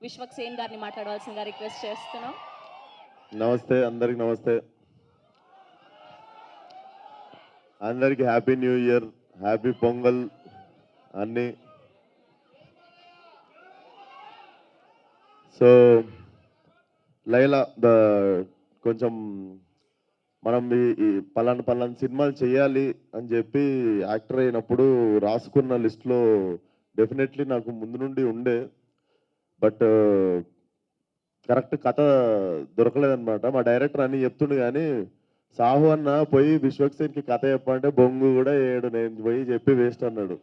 విశ్వక్సేన్ గారిని మాట్లాడవలసిందిగా రిక్వెస్ట్ చేస్తున్నాం. నమస్తే, అందరికి నమస్తే. అందరికి happy new year, happy pongal అన్ని. సో లైలా కొంచెం మనం ఈ పలానా సినిమాలు చేయాలి అని చెప్పి యాక్టర్ అయినప్పుడు రాసుకున్న లిస్ట్లో డెఫినెట్లీ నాకు ముందు నుండి ఉండే, బట్ కరెక్ట్ కథ దొరకలేదన్నమాట. మా డైరెక్టర్ అని చెప్తుండే కానీ సాహు అన్న పోయి విశ్వక్సేన్కి కథ చెప్పంటే బొంగు కూడా ఏడు, నేను పోయి చెప్పి వేస్ట్ అన్నాడు.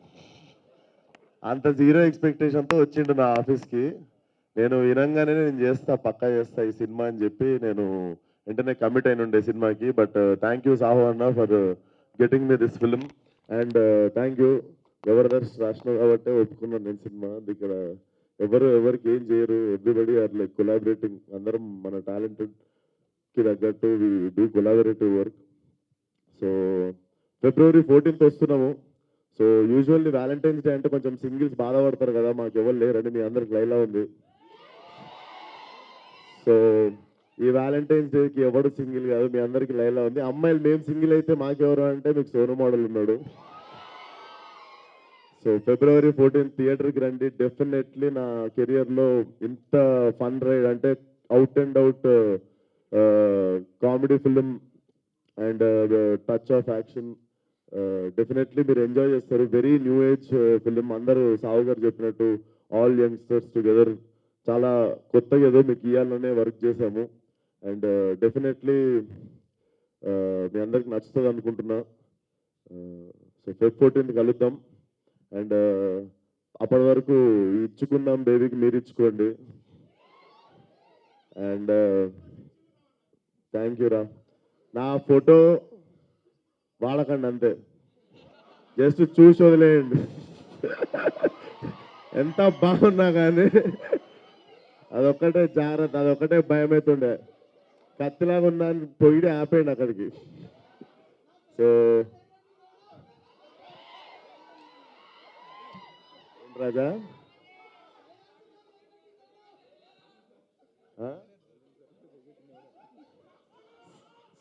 అంత జీరో ఎక్స్పెక్టేషన్తో వచ్చిండు నా ఆఫీస్కి. నేను వినంగానే నేను చేస్తా, పక్కా చేస్తా ఈ సినిమా అని చెప్పి నేను వెంటనే కమిట్ అయిన ఉండే సినిమాకి. బట్ థ్యాంక్ యూ సాహు అన్న for getting me this film. And thank you Jabardasth రాసిన కాబట్టి ఒప్పుకున్నాను నేను సినిమా. ఇక్కడ ఎవరికి ఏం చేయరు, ఎవ్రీబడి ఆర్ లైక్ కొలాబరేటింగ్. అందరం మన టాలెంటెడ్కి తగ్గట్టు we do collaborative work. So February 14th వస్తున్నాము. సో యూజువల్లీ వ్యాలంటైన్స్ డే అంటే కొంచెం సింగిల్స్ బాధపడతారు కదా, మాకు ఎవరు లేరండి, మీ అందరికి లైలా ఉంది. సో ఈ వ్యాలంటైన్స్ డేకి ఎవడు సింగిల్ కాదు, మీ అందరికి లైలా ఉంది. అమ్మాయిలు మేము సింగిల్ అయితే మాకెవరు అంటే మీకు సోను మోడల్ ఉన్నాడు. సో February 14th థియేటర్కి రండి. డెఫినెట్లీ నా కెరియర్లో ఇంత ఫన్ రైడ్ అంటే out and out comedy film and touch of action definitely మీరు ఎంజాయ్ చేస్తారు. Very new age film. అందరూ సావు గారు చెప్పినట్టు ఆల్ యంగ్స్టర్స్ టుగెదర్ చాలా కొత్తగా ఏదో మీకు ఇవ్వాలనే వర్క్ చేశాము. అండ్ డెఫినెట్లీ మీ అందరికి నచ్చుతుంది అనుకుంటున్నా. సో Feb 14th కలుద్దాం. అండ్ అప్పటి వరకు ఇచ్చుకుందాం బేబీకి మీరు ఇచ్చుకోండి. అండ్ థ్యాంక్ యూ రా. నా ఫోటో వాడకండి అంతే, జస్ట్ చూసి వదిలేయండి. ఎంత బాగున్నా కానీ అదొక్కటే జాగ్రత్త, అదొక్కటే భయం అవుతుండే. కత్తిలాగా ఉన్నా పొయ్యి ఆపేయండి అక్కడికి. సో రాజా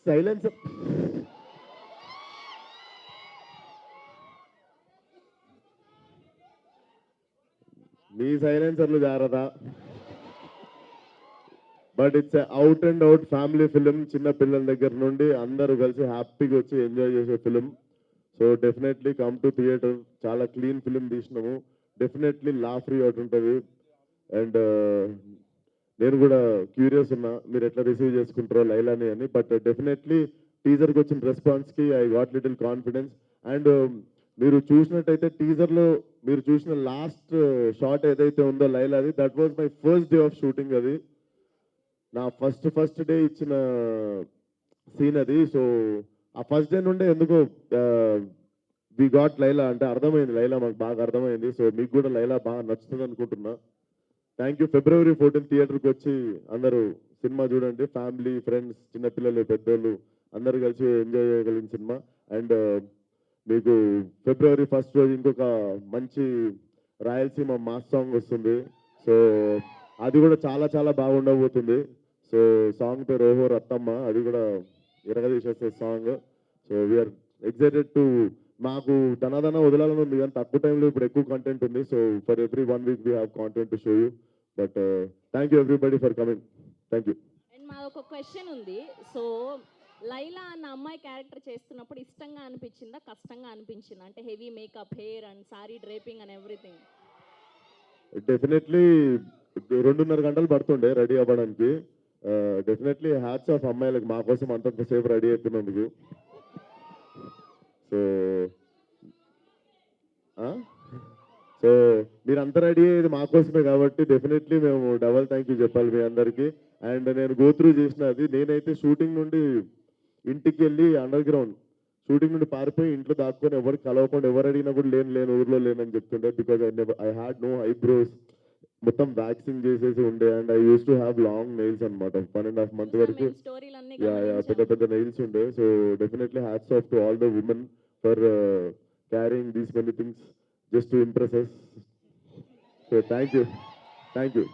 సైలెన్స్. మీ సైలెన్సర్లు జాగ్రత్త. But it's out and out family film. చిన్న పిల్లల దగ్గర నుండి అందరూ కలిసి హ్యాపీగా వచ్చి ఎంజాయ్ చేసే film. So definitely come to theatre. చాలా క్లీన్ ఫిలిం తీసినాము. డెఫినెట్లీ లా ఫ్రీ అవుట్ ఉంటుంది. అండ్ నేను కూడా క్యూరియస్ ఉన్నా మీరు ఎట్లా రిసీవ్ చేసుకుంటారో లైలాని అని. బట్ డెఫినెట్లీ టీజర్కి వచ్చిన రెస్పాన్స్కి I got little confidence. And మీరు చూసినట్టయితే టీజర్లో మీరు చూసిన లాస్ట్ షాట్ ఏదైతే ఉందో లైలాది, that was my first day of shooting. అది నా ఫస్ట్ డే ఇచ్చిన సీన్ అది. సో ఆ ఫస్ట్ డే నుండే ఎందుకో వి గాట్ లైలా అంటే అర్థమైంది, లైలా మాకు బాగా అర్థమైంది. సో మీకు కూడా లైలా బాగా నచ్చుతుంది అనుకుంటున్నా. Thank you. February 14th థియేటర్కి వచ్చి అందరూ సినిమా చూడండి. ఫ్యామిలీ, ఫ్రెండ్స్, చిన్నపిల్లలు, పెద్దోళ్ళు అందరూ కలిసి ఎంజాయ్ చేయగలిగిన సినిమా. అండ్ మీకు February 1st రోజు ఇంకొక మంచి రాయలసీమ మాస్ సాంగ్ వస్తుంది. సో అది కూడా చాలా చాలా బాగుండబోతుంది. సో సాంగ్ పేరు ఓహో రత్తమ్మ. అది కూడా ఇరగదీసేసే song. So we are excited to. మాకు ధనాధన వదలాలని ఉంది కానీ తక్కువ టైంలో ఇప్పుడు ఎక్కువ కంటెంట్ ఉంది. So for every 1 week we have content to show you. But thank you everybody for coming. Thank you. And మాది ఒక క్వశ్చన్ ఉంది. సో లైలా అన్న అమ్మాయి క్యారెక్టర్ చేస్తున్నప్పుడు ఇష్టంగా అనిపించిందా, కష్టంగా అనిపించిందా? అంటే heavy makeup, hair and sorry draping and everything. Definitely 2.5 గంటలు పడుతుండే రెడీ అవ్వడానికి. డెఫినెట్లీ హ్యాట్స్ ఆఫ్ అమ్మాయిలకు మా కోసం అంతంతసేపు రెడీ అవుతున్నందుకు. సో సో మీరంతా రెడీ అయ్యేది మా కోసమే కాబట్టి డెఫినెట్లీ మేము డబల్ థ్యాంక్ యూ చెప్పాలి మీ అందరికీ. అండ్ నేను గోత్రూ చేసినది, నేనైతే షూటింగ్ నుండి ఇంటికి వెళ్ళి అండర్ గ్రౌండ్ షూటింగ్ నుండి పారిపోయి ఇంట్లో దాక్కొని ఎవరికి కలవకుండా, ఎవరు అడిగినా కూడా లేను ఊర్లో లేనని చెప్తుండే. Because I had no eyebrows, మొత్తం వ్యాక్సింగ్ చేసేసి ఉండే. And I use to have long nails అనమాట. 1.5 months వరకు పెద్ద పెద్ద నెయిల్స్ ఉండే. So definitely hats off to all the women for carrying these many things just to impress us. So thank you. Thank you.